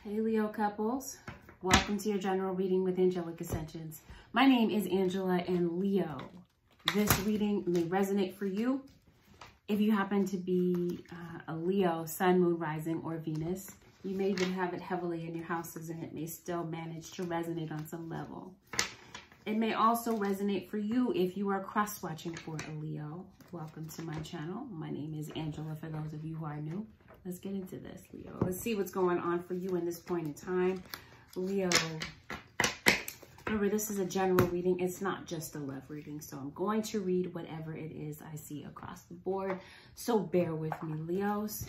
Hey Leo couples, welcome to your general reading with Angelic Ascensions. My name is Angela, and Leo, this reading may resonate for you if you happen to be a Leo, Sun, Moon, Rising, or Venus. You may even have it heavily in your houses and it may still manage to resonate on some level. It may also resonate for you if you are cross-watching for a Leo. Welcome to my channel. My name is Angela for those of you who are new. Let's get into this, Leo. Let's see what's going on for you in this point in time. Leo, remember, this is a general reading. It's not just a love reading. So I'm going to read whatever it is I see across the board. So bear with me, Leos.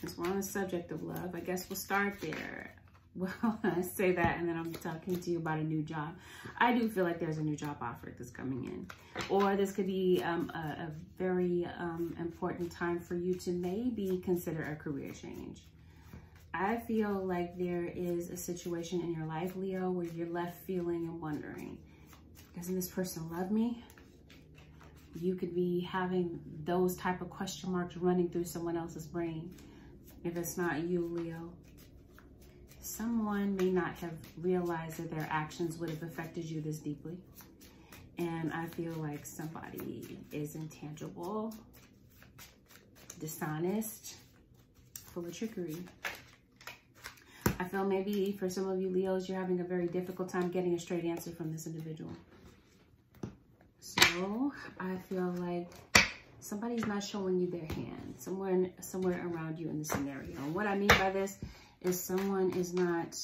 Since we're on the subject of love, I guess we'll start there. Well, I say that and then I'm talking to you about a new job. I do feel like there's a new job offer that's coming in. Or this could be a very important time for you to maybe consider a career change. I feel like there is a situation in your life, Leo, where you're left feeling and wondering, doesn't this person love me? You could be having those type of question marks running through someone else's brain. If it's not you, Leo. Someone may not have realized that their actions would have affected you this deeply. And I feel like somebody is intangible, dishonest, full of trickery. I feel maybe for some of you Leos, you're having a very difficult time getting a straight answer from this individual. So I feel like somebody's not showing you their hand, somewhere around you in the scenario. And what I mean by this is someone is not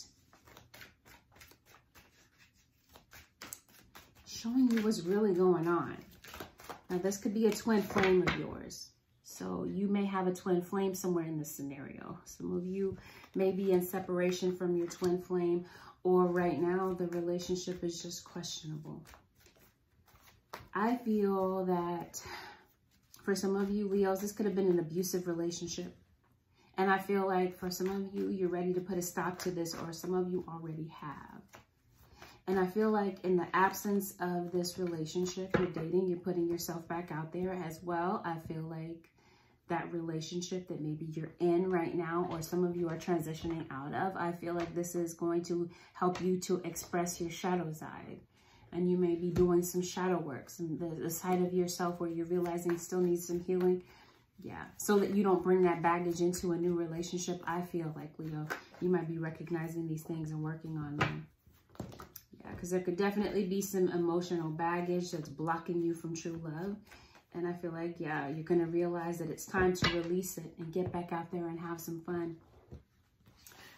showing you what's really going on. Now, this could be a twin flame of yours. So you may have a twin flame somewhere in this scenario. Some of you may be in separation from your twin flame, or right now the relationship is just questionable. I feel that for some of you Leos, this could have been an abusive relationship. And I feel like for some of you, you're ready to put a stop to this, or some of you already have. And I feel like in the absence of this relationship, you're dating, you're putting yourself back out there as well. I feel like that relationship that maybe you're in right now, or some of you are transitioning out of, I feel like this is going to help you to express your shadow side. And you may be doing some shadow work, the side of yourself where you're realizing still needs some healing. Yeah, so that you don't bring that baggage into a new relationship. I feel like, Leo, you might be recognizing these things and working on them. Yeah, because there could definitely be some emotional baggage that's blocking you from true love. And I feel like, yeah, you're going to realize that it's time to release it and get back out there and have some fun.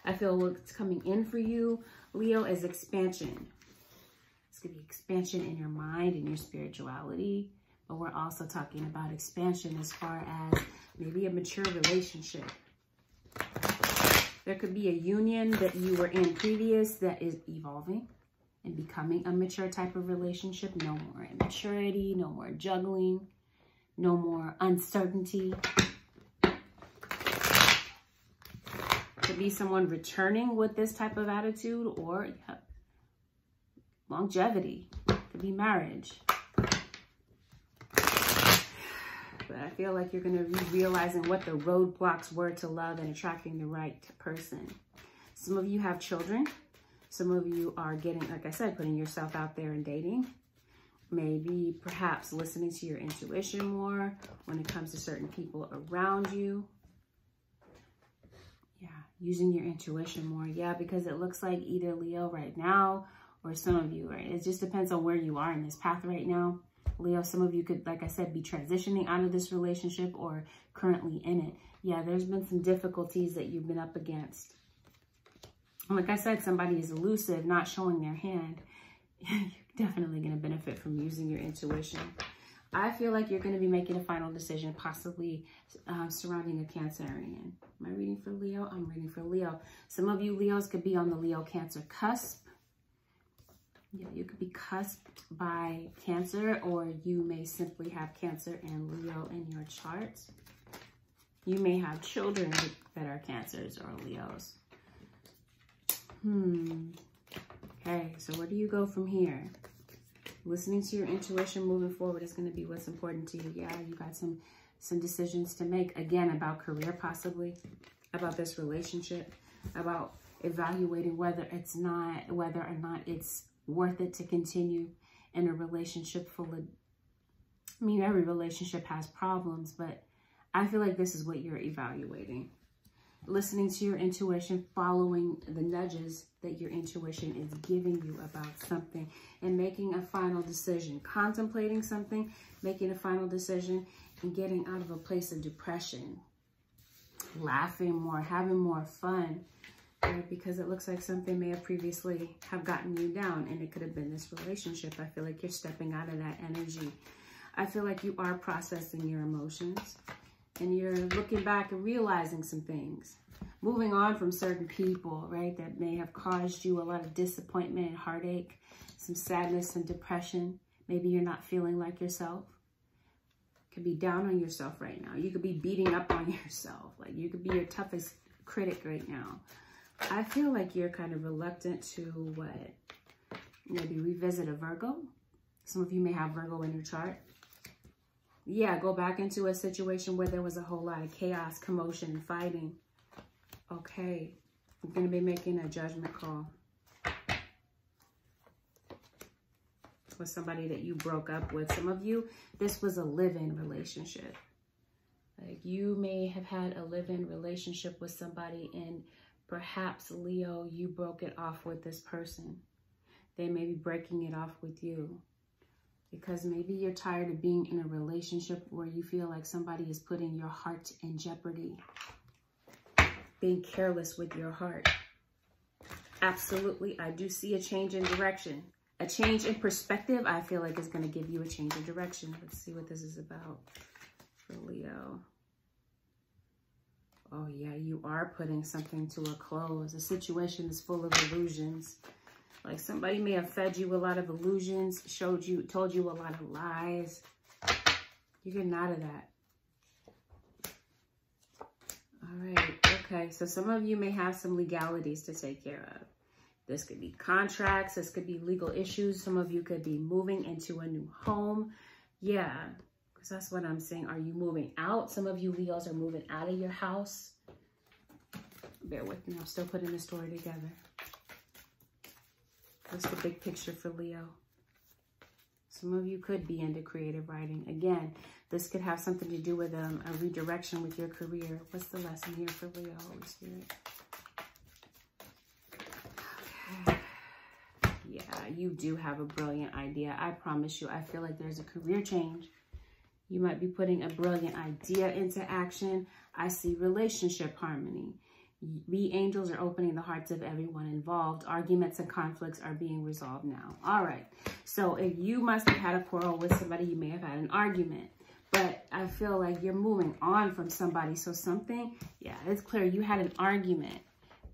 I feel what's coming in for you, Leo, is expansion. It's going to be expansion in your mind and your spirituality. But we're also talking about expansion as far as maybe a mature relationship. There could be a union that you were in previous that is evolving and becoming a mature type of relationship. No more immaturity, no more juggling, no more uncertainty. Could be someone returning with this type of attitude, or longevity. Could be marriage. But I feel like you're going to be realizing what the roadblocks were to love and attracting the right person. Some of you have children. Some of you are getting, like I said, putting yourself out there and dating. Maybe perhaps listening to your intuition more when it comes to certain people around you. Yeah, using your intuition more. Yeah, because it looks like either Leo right now or some of you, right? It just depends on where you are in this path right now. Leo, some of you could, like I said, be transitioning out of this relationship or currently in it. Yeah, there's been some difficulties that you've been up against. Like I said, somebody is elusive, not showing their hand. You're definitely going to benefit from using your intuition. I feel like you're going to be making a final decision, possibly surrounding a Cancerian. Am I reading for Leo? I'm reading for Leo. Some of you Leos could be on the Leo-Cancer cusp. Yeah, you could be cusped by Cancer, or you may simply have Cancer and Leo in your chart. You may have children that are Cancers or Leos. Okay, so where do you go from here? Listening to your intuition moving forward is going to be what's important to you. Yeah, you got some decisions to make, again, about career possibly. about this relationship, about evaluating whether or not it's worth it to continue in a relationship full of, I mean, every relationship has problems, but I feel like this is what you're evaluating. Listening to your intuition, following the nudges that your intuition is giving you about something, and making a final decision, contemplating something, making a final decision, and getting out of a place of depression, laughing more, having more fun, right? Because it looks like something may have previously have gotten you down, and it could have been this relationship. I feel like you're stepping out of that energy. I feel like you are processing your emotions, and you're looking back and realizing some things, moving on from certain people, right, that may have caused you a lot of disappointment and heartache, some sadness and depression. Maybe you're not feeling like yourself. Could be down on yourself right now. You could be beating up on yourself. Like, you could be your toughest critic right now. I feel like you're kind of reluctant to maybe revisit a Virgo. Some of you may have Virgo in your chart. Yeah, go back into a situation where there was a whole lot of chaos, commotion, and fighting. Okay, I'm going to be making a judgment call with somebody that you broke up with. Some of you, this was a live-in relationship. Like, you may have had a live-in relationship with somebody, and perhaps, Leo, you broke it off with this person. They may be breaking it off with you. Because maybe you're tired of being in a relationship where you feel like somebody is putting your heart in jeopardy. Being careless with your heart. Absolutely, I do see a change in direction. A change in perspective, I feel like, is going to give you a change in direction. Let's see what this is about for Leo. Oh, yeah, you are putting something to a close. The situation is full of illusions. Like, somebody may have fed you a lot of illusions, told you a lot of lies. You're getting out of that. All right. Okay. So some of you may have some legalities to take care of. This could be contracts. This could be legal issues. Some of you could be moving into a new home. Yeah. Because that's what I'm saying. Are you moving out? Some of you Leos are moving out of your house. Bear with me. I'm still putting the story together. What's the big picture for Leo? Some of you could be into creative writing. Again, this could have something to do with a redirection with your career. What's the lesson here for Leo, Holy Spirit? Okay. Yeah, you do have a brilliant idea. I promise you. I feel like there's a career change. You might be putting a brilliant idea into action. I see relationship harmony. We angels are opening the hearts of everyone involved. Arguments and conflicts are being resolved now. All right. So if you must have had a quarrel with somebody, you may have had an argument. But I feel like you're moving on from somebody. So something, yeah, it's clear. You had an argument.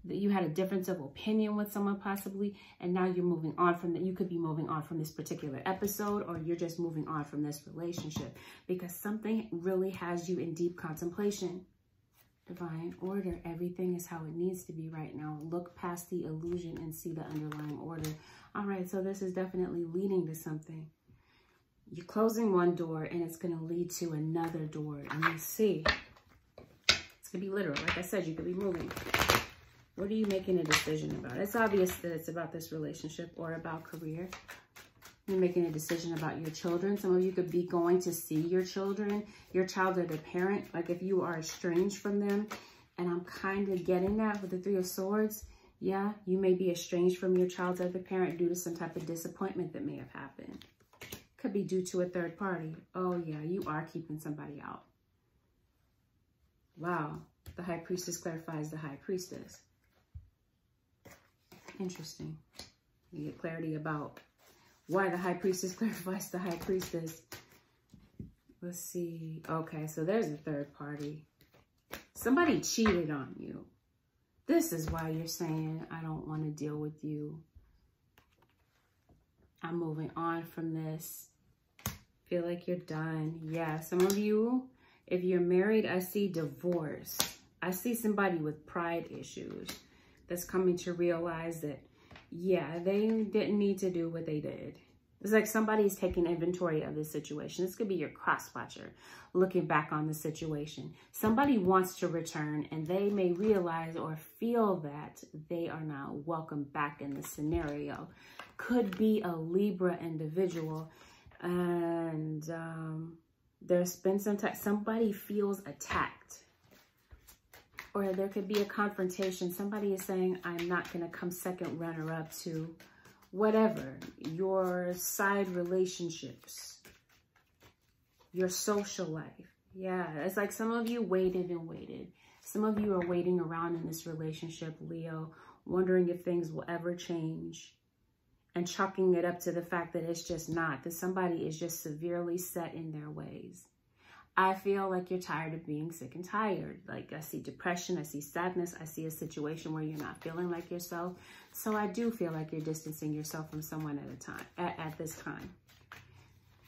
That you had a difference of opinion with someone possibly. And now you're moving on from that. You could be moving on from this particular episode, or you're just moving on from this relationship. Because something really has you in deep contemplation. Divine order. Everything is how it needs to be right now. Look past the illusion and see the underlying order. All right, so this is definitely leading to something. You're closing one door and it's going to lead to another door. And you see, it's going to be literal. Like I said, you could be moving. What are you making a decision about? It's obvious that it's about this relationship or about career. You're making a decision about your children. Some of you could be going to see your children, your child or the parent. Like if you are estranged from them. And I'm kind of getting that with the Three of Swords. Yeah, you may be estranged from your child or the parent due to some type of disappointment that may have happened. Could be due to a third party. Oh yeah, you are keeping somebody out. Wow. The High Priestess clarifies the High Priestess. Interesting. You get clarity about why the High Priestess clarifies the High Priestess. Let's see. Okay, so there's a third party. Somebody cheated on you. This is why you're saying, I don't want to deal with you. I'm moving on from this. Feel like you're done. Yeah, some of you, if you're married, I see divorce. I see somebody with pride issues that's coming to realize that, yeah, they didn't need to do what they did. It's like somebody's taking inventory of the situation. This could be your cross-watcher looking back on the situation. Somebody wants to return and they may realize or feel that they are not welcome back in the scenario. Could be a Libra individual, and there's been some time somebody feels attacked. Or there could be a confrontation. Somebody is saying, I'm not going to come second runner-up to whatever, your side relationships, your social life. Yeah, it's like some of you waited and waited. Some of you are waiting around in this relationship, Leo, wondering if things will ever change and chalking it up to the fact that it's just not, that somebody is just severely set in their ways. I feel like you're tired of being sick and tired. Like I see depression, I see sadness, I see a situation where you're not feeling like yourself. So I do feel like you're distancing yourself from someone at a time, at this time.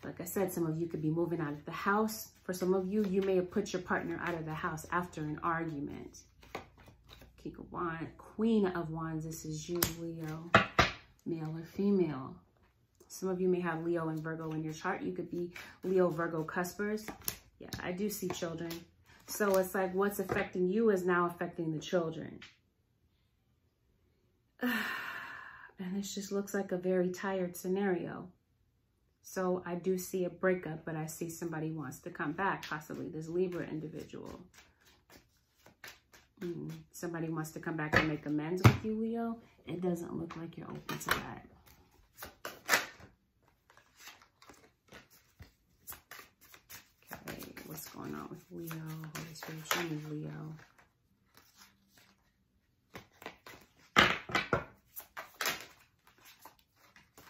Like I said, some of you could be moving out of the house. For some of you, you may have put your partner out of the house after an argument. King of Wands, Queen of Wands, this is you, Leo, male or female. Some of you may have Leo and Virgo in your chart. You could be Leo, Virgo, cuspers. Yeah, I do see children. So it's like what's affecting you is now affecting the children. And it just looks like a very tired scenario. So I do see a breakup, but I see somebody wants to come back, possibly this Libra individual. Somebody wants to come back and make amends with you, Leo. It doesn't look like you're open to that. What's going on with Leo? Holy Spirit, show me Leo.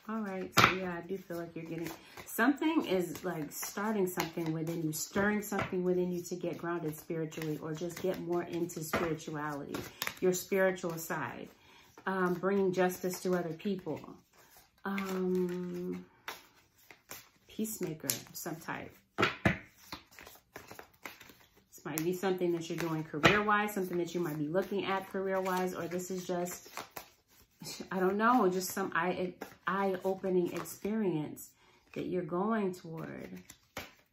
All right, so yeah, I do feel like you're getting, something is like starting something within you, stirring something within you to get grounded spiritually or just get more into spirituality, your spiritual side, bringing justice to other people, peacemaker of some type. Might be something that you're doing career-wise, something that you might be looking at career-wise, or this is just, I don't know, just some eye-opening experience that you're going toward.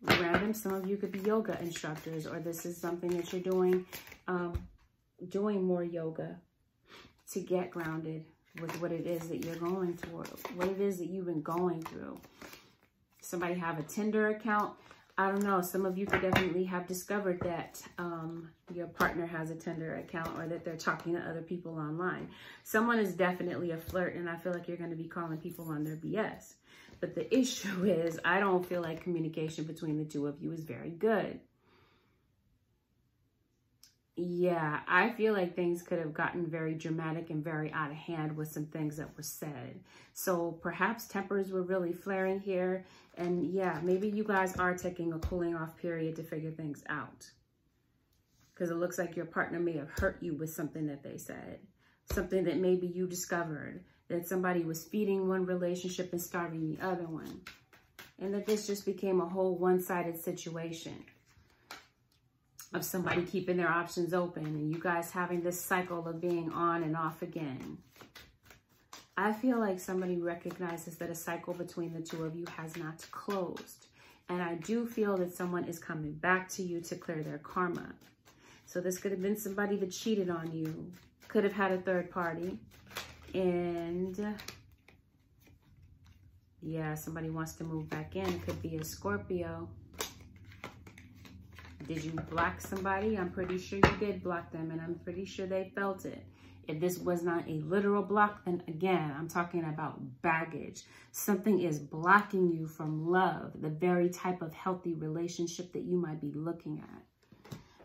Random, some of you could be yoga instructors, or this is something that you're doing, doing more yoga to get grounded with what it is that you're going toward, what it is that you've been going through. Somebody have a Tinder account. I don't know, some of you could definitely have discovered that your partner has a Tinder account or that they're talking to other people online. Someone is definitely a flirt, and I feel like you're going to be calling people on their BS. But the issue is I don't feel like communication between the two of you is very good. Yeah, I feel like things could have gotten very dramatic and very out of hand with some things that were said. So perhaps tempers were really flaring here. And yeah, maybe you guys are taking a cooling off period to figure things out. Because it looks like your partner may have hurt you with something that they said. Something that maybe you discovered. That somebody was feeding one relationship and starving the other one. And that this just became a whole one-sided situation of somebody keeping their options open and you guys having this cycle of being on and off again. I feel like somebody recognizes that a cycle between the two of you has not closed. And I do feel that someone is coming back to you to clear their karma. So this could have been somebody that cheated on you, could have had a third party, and yeah, somebody wants to move back in. It could be a Scorpio. Did you block somebody? I'm pretty sure you did block them, and I'm pretty sure they felt it. If this was not a literal block, then again, I'm talking about baggage. Something is blocking you from love, the very type of healthy relationship that you might be looking at.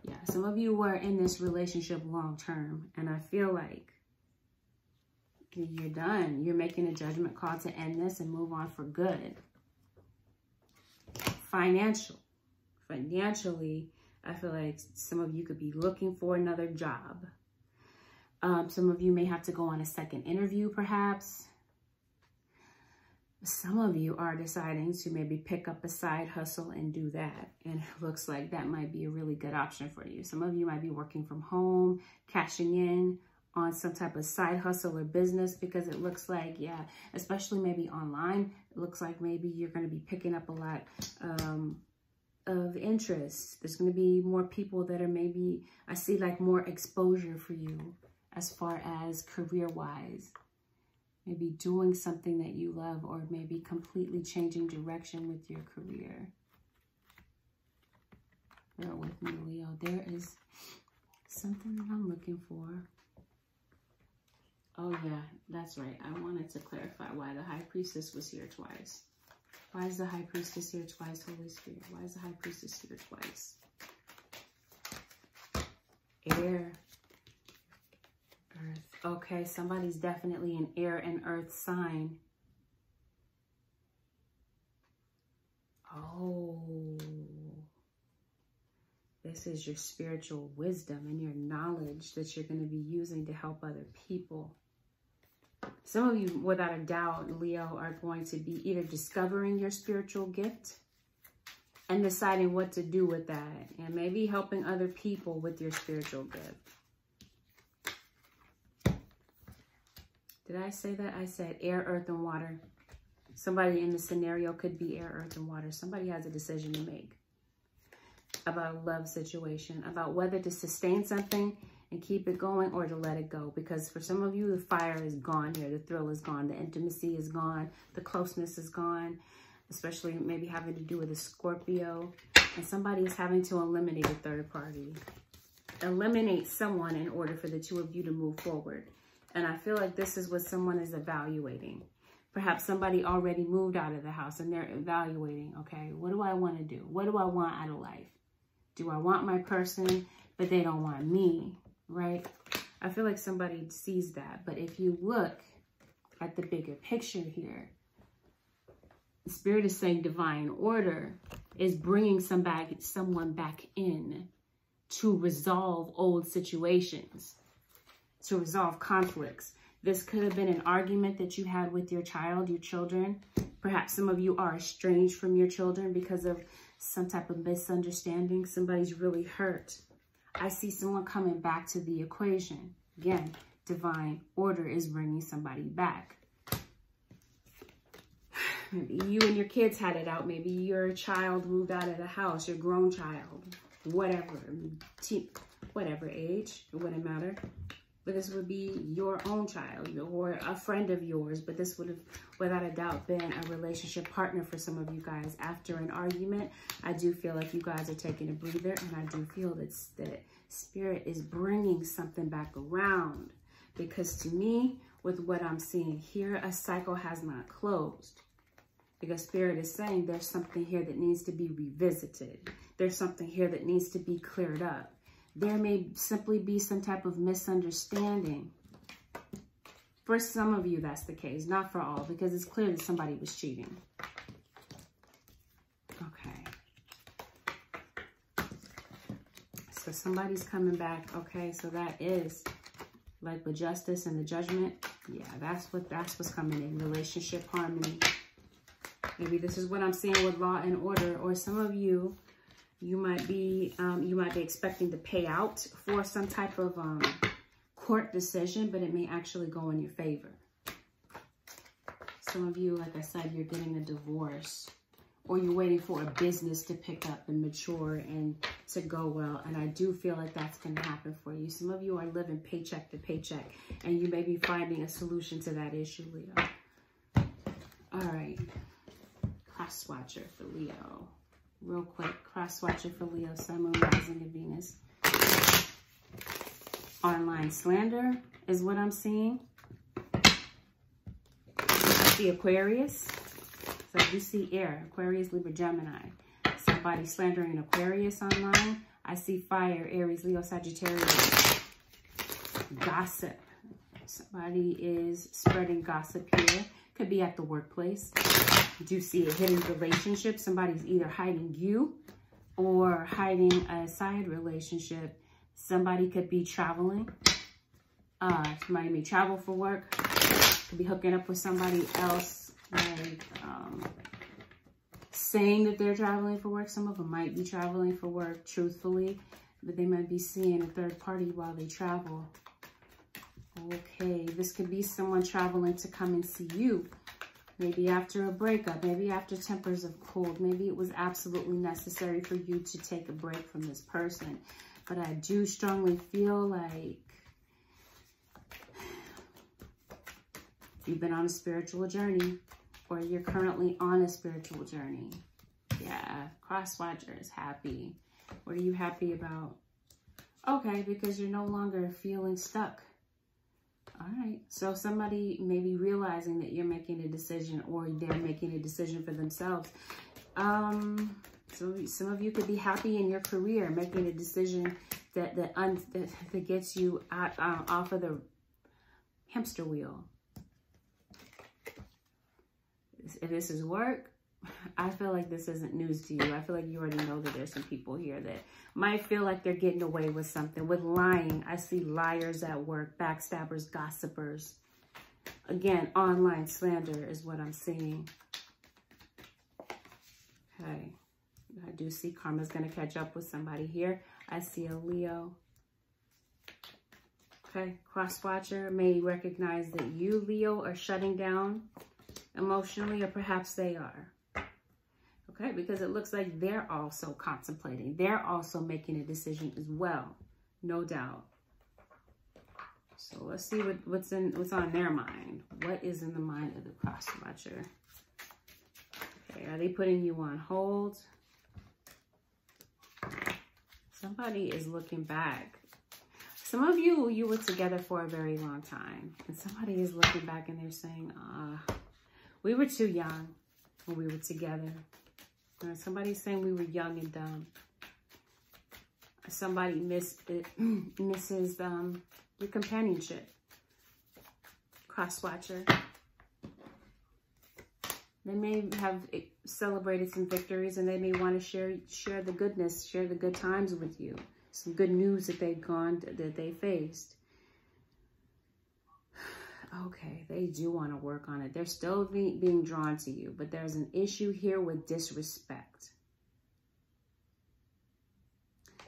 Yeah, some of you were in this relationship long term, and I feel like you're done. You're making a judgment call to end this and move on for good. Financially, I feel like some of you could be looking for another job. Some of you may have to go on a second interview, perhaps. Some of you are deciding to maybe pick up a side hustle and do that. And it looks like that might be a really good option for you. Some of you might be working from home, cashing in on some type of side hustle or business, because it looks like, yeah, especially maybe online, it looks like maybe you're going to be picking up a lot of interest. There's going to be more people that are maybe, I see like more exposure for you as far as career-wise. Maybe doing something that you love, or maybe completely changing direction with your career. Bear with me, Leo. There is something that I'm looking for. Oh, yeah, that's right. I wanted to clarify why the High Priestess was here twice. Why is the High Priestess here twice, Holy Spirit? Why is the High Priestess here twice? Air. Earth. Okay, somebody's definitely an air and earth sign. Oh. This is your spiritual wisdom and your knowledge that you're going to be using to help other people. Some of you, without a doubt, Leo, are going to be either discovering your spiritual gift and deciding what to do with that, and maybe helping other people with your spiritual gift. Did I say that? I said air, earth, and water. Somebody in the scenario could be air, earth, and water. Somebody has a decision to make about a love situation, about whether to sustain something and keep it going or to let it go. Because for some of you, the fire is gone here. The thrill is gone. The intimacy is gone. The closeness is gone, especially maybe having to do with a Scorpio. And somebody is having to eliminate a third party. Eliminate someone in order for the two of you to move forward. And I feel like this is what someone is evaluating. Perhaps somebody already moved out of the house and they're evaluating, okay, what do I want to do? What do I want out of life? Do I want my person, but they don't want me, right? I feel like somebody sees that. But if you look at the bigger picture here, the Spirit is saying divine order is bringing someone back in to resolve old situations, to resolve conflicts. This could have been an argument that you had with your child, your children. Perhaps some of you are estranged from your children because of some type of misunderstanding. Somebody's really hurt. I see someone coming back to the equation. Again, divine order is bringing somebody back. Maybe you and your kids had it out. Maybe your child moved out of the house, your grown child, whatever age, it wouldn't matter. But this would be your own child or a friend of yours. But this would have, without a doubt, been a relationship partner for some of you guys. After an argument, I do feel like you guys are taking a breather. And I do feel that Spirit is bringing something back around. Because to me, with what I'm seeing here, a cycle has not closed. Because Spirit is saying there's something here that needs to be revisited. There's something here that needs to be cleared up. There may simply be some type of misunderstanding. For some of you, that's the case. Not for all, because it's clear that somebody was cheating. Okay. So somebody's coming back. Okay, so that is like with justice and the judgment. Yeah, that's what's coming in. Relationship harmony. Maybe this is what I'm seeing with law and order. Or some of you, you might be expecting to pay out for some type of court decision, but it may actually go in your favor. Some of you, like I said, you're getting a divorce, or you're waiting for a business to pick up and mature and to go well. And I do feel like that's going to happen for you. Some of you are living paycheck to paycheck, and you may be finding a solution to that issue, Leo. All right. Cross watcher for Leo. Real quick, cross watcher for Leo, Sun, Moon, Rising, and Venus. Online slander is what I'm seeing. I see Aquarius. So you see air, Aquarius, Libra, Gemini. Somebody slandering Aquarius online. I see fire, Aries, Leo, Sagittarius. Gossip. Somebody is spreading gossip here. Could be at the workplace. You do see a hidden relationship. Somebody's either hiding you or hiding a side relationship. Somebody could be traveling. Somebody may travel for work. Could be hooking up with somebody else. Like saying that they're traveling for work. Some of them might be traveling for work, truthfully. But they might be seeing a third party while they travel. Okay, this could be someone traveling to come and see you. Maybe after a breakup, maybe after tempers of cold. Maybe it was absolutely necessary for you to take a break from this person. But I do strongly feel like you've been on a spiritual journey, or you're currently on a spiritual journey. Yeah, cross-watcher is happy. What are you happy about? Okay, because you're no longer feeling stuck. All right, so somebody may be realizing that you're making a decision, or they're making a decision for themselves. So some of you could be happy in your career, making a decision that gets you off of the hamster wheel. If this is work, I feel like this isn't news to you. I feel like you already know that there's some people here that might feel like they're getting away with something. With lying, I see liars at work, backstabbers, gossipers. Again, online slander is what I'm seeing. Okay. I do see karma's going to catch up with somebody here. I see a Leo. Okay. Cross-watcher may recognize that you, Leo, are shutting down emotionally, or perhaps they are. Okay, because it looks like they're also contemplating. They're also making a decision as well, no doubt. So let's see what's on their mind. What is in the mind of the cross-watcher? Okay, are they putting you on hold? Somebody is looking back. Some of you were together for a very long time, and somebody is looking back and they're saying, we were too young when we were together. Somebody's saying we were young and dumb. Somebody misses your companionship. Cross-watcher. They may have celebrated some victories, and they may want to share the goodness, share the good times with you. Some good news that they faced. Okay, they do want to work on it. They're still being drawn to you, but there's an issue here with disrespect.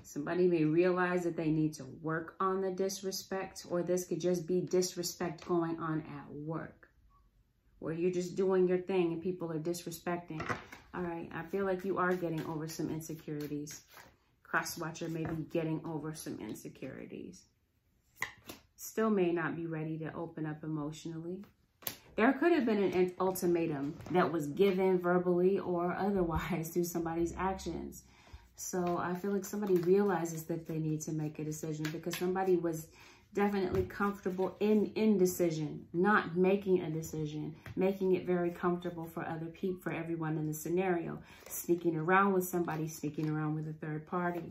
Somebody may realize that they need to work on the disrespect, or this could just be disrespect going on at work, where you're just doing your thing and people are disrespecting. All right, I feel like you are getting over some insecurities. Cross-watcher may be getting over some insecurities. Still may not be ready to open up emotionally. There could have been an ultimatum that was given verbally or otherwise through somebody's actions. So I feel like somebody realizes that they need to make a decision, because somebody was definitely comfortable in indecision, not making a decision, making it very comfortable for other people, for everyone in the scenario, sneaking around with somebody, sneaking around with a third party.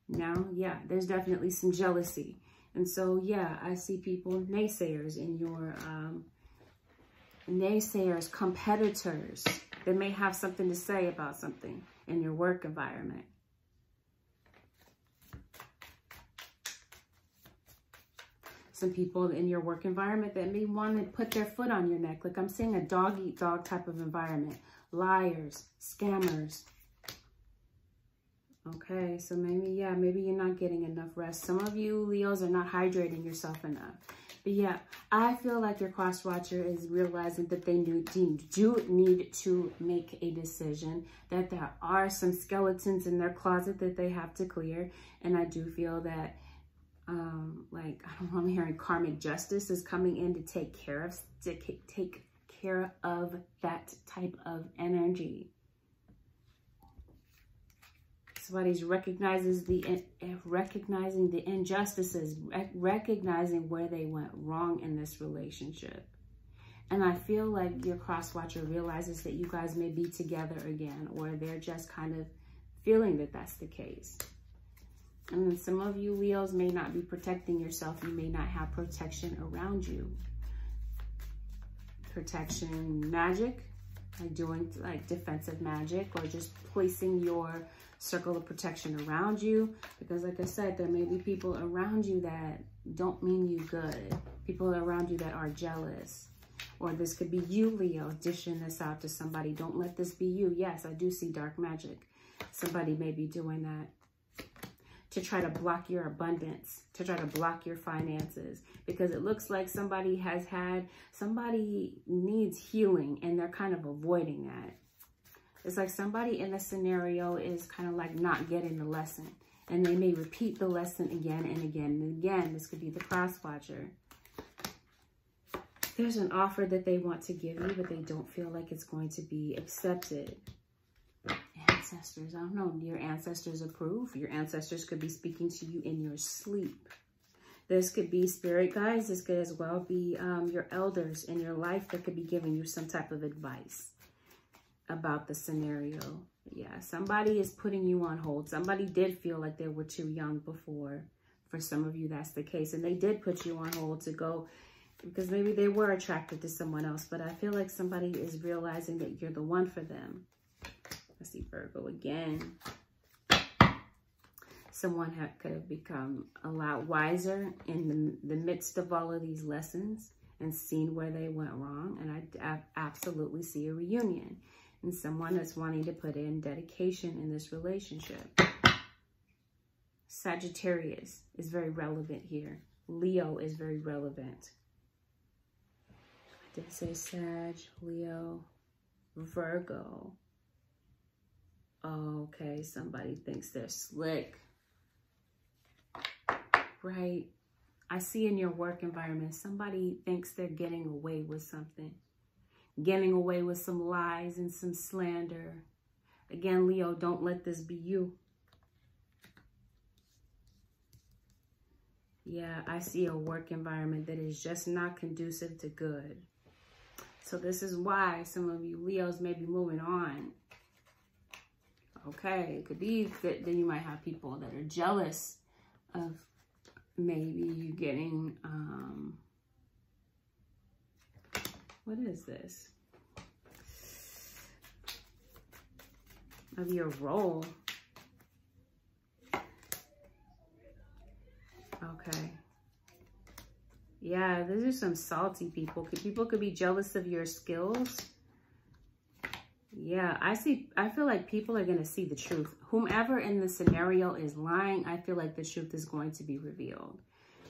Now, yeah, there's definitely some jealousy. And so, yeah, I see people, naysayers in your, naysayers, competitors. They may have something to say about something in your work environment. Some people in your work environment that may want to put their foot on your neck. Like I'm seeing a dog-eat-dog type of environment. Liars, scammers. Okay, so maybe you're not getting enough rest. Some of you, Leos, are not hydrating yourself enough. But yeah, I feel like your cross-watcher is realizing that they do need to make a decision, that there are some skeletons in their closet that they have to clear. And I do feel that, I'm hearing karmic justice is coming in to take care of that type of energy. Somebody's recognizing the injustices, recognizing where they went wrong in this relationship. And I feel like your cross-watcher realizes that you guys may be together again, or they're just kind of feeling that that's the case. And some of you, Leos, may not be protecting yourself. You may not have protection around you. Protection magic, like doing like defensive magic, or just placing your circle of protection around you. Because like I said, there may be people around you that don't mean you good. People around you that are jealous. Or this could be you, Leo, dishing this out to somebody. Don't let this be you. Yes, I do see dark magic. Somebody may be doing that. to try to block your abundance, to try to block your finances, because it looks like somebody needs healing and they're kind of avoiding that. It's like somebody in the scenario is kind of like not getting the lesson, and they may repeat the lesson again and again and again. This could be the cross watcher. There's an offer that they want to give you, but they don't feel like it's going to be accepted. Ancestors, I don't know, your ancestors approve. Your ancestors could be speaking to you in your sleep. This could be spirit guides. This could as well be your elders in your life that could be giving you some type of advice about the scenario. Yeah, somebody is putting you on hold. Somebody did feel like they were too young before. For some of you, that's the case. And they did put you on hold to go, because maybe they were attracted to someone else. But I feel like somebody is realizing that you're the one for them. Let's see, Virgo again. Someone could have become a lot wiser in the midst of all of these lessons and seen where they went wrong. And I absolutely see a reunion. And someone that's wanting to put in dedication in this relationship. Sagittarius is very relevant here. Leo is very relevant. I did say Sag, Leo, Virgo. Okay, somebody thinks they're slick. Right? I see in your work environment, somebody thinks they're getting away with something. Getting away with some lies and some slander. Again, Leo, don't let this be you. Yeah, I see a work environment that is just not conducive to good. So this is why some of you Leos may be moving on. Okay, it could be that then you might have people that are jealous of maybe you getting, what is this? Of your role. Okay. Yeah, these are some salty people. People could be jealous of your skills. Yeah, I feel like people are going to see the truth. Whomever in the scenario is lying, I feel like the truth is going to be revealed.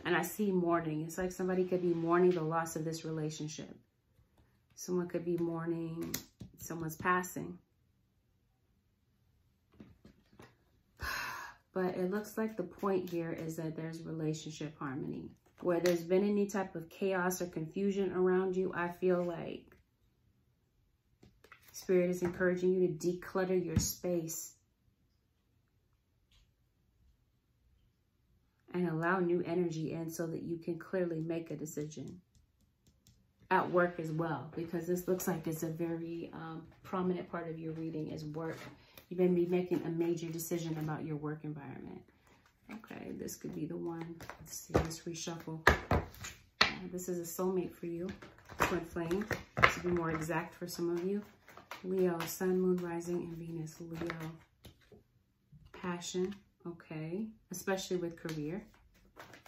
And I see mourning. It's like somebody could be mourning the loss of this relationship. Someone could be mourning someone's passing. But it looks like the point here is that there's relationship harmony. Where there's been any type of chaos or confusion around you, I feel like Spirit is encouraging you to declutter your space and allow new energy in so that you can clearly make a decision. At work as well, because this looks like it's a very prominent part of your reading is work. You may be making a major decision about your work environment. Okay, this could be the one. Let's see, let's reshuffle. This is a soulmate for you. Twin flame, to be more exact for some of you. Leo, Sun, Moon, Rising, and Venus. Leo, passion, okay, especially with career.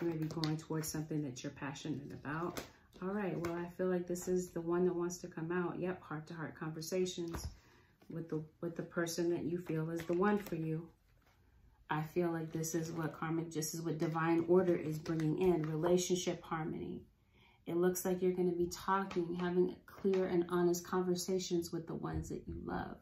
You may be going towards something that you're passionate about. All right, well, I feel like this is the one that wants to come out. Yep, heart-to-heart conversations with the person that you feel is the one for you. I feel like this is what karmic, this is what divine order is bringing in, relationship harmony. It looks like you're going to be talking, having clear and honest conversations with the ones that you love.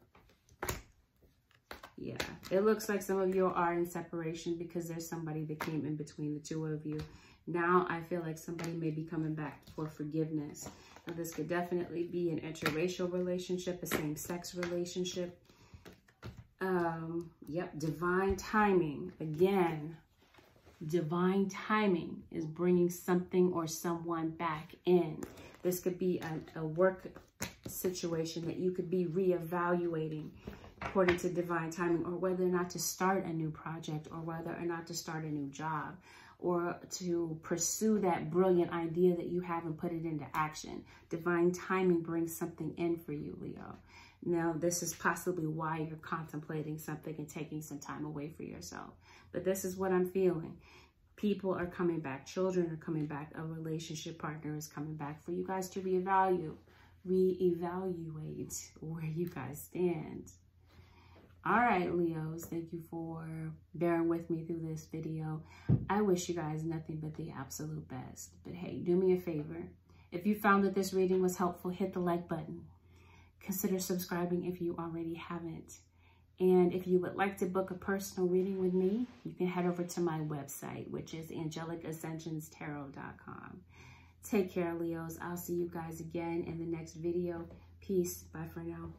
Yeah, it looks like some of you are in separation because there's somebody that came in between the two of you. Now I feel like somebody may be coming back for forgiveness. Now this could definitely be an interracial relationship, a same-sex relationship. Yep, divine timing. Again, divine timing is bringing something or someone back in. This could be a work situation that you could be reevaluating according to divine timing, or whether or not to start a new project, or whether or not to start a new job, or to pursue that brilliant idea that you have and put it into action. Divine timing brings something in for you, Leo. Now, this is possibly why you're contemplating something and taking some time away for yourself. But this is what I'm feeling. People are coming back. Children are coming back. A relationship partner is coming back for you guys to reevaluate where you guys stand. All right, Leos, thank you for bearing with me through this video. I wish you guys nothing but the absolute best. But hey, do me a favor. If you found that this reading was helpful, hit the like button. Consider subscribing if you already haven't. And if you would like to book a personal reading with me, you can head over to my website, which is AngelicAscensionsTarot.com. Take care, Leos. I'll see you guys again in the next video. Peace. Bye for now.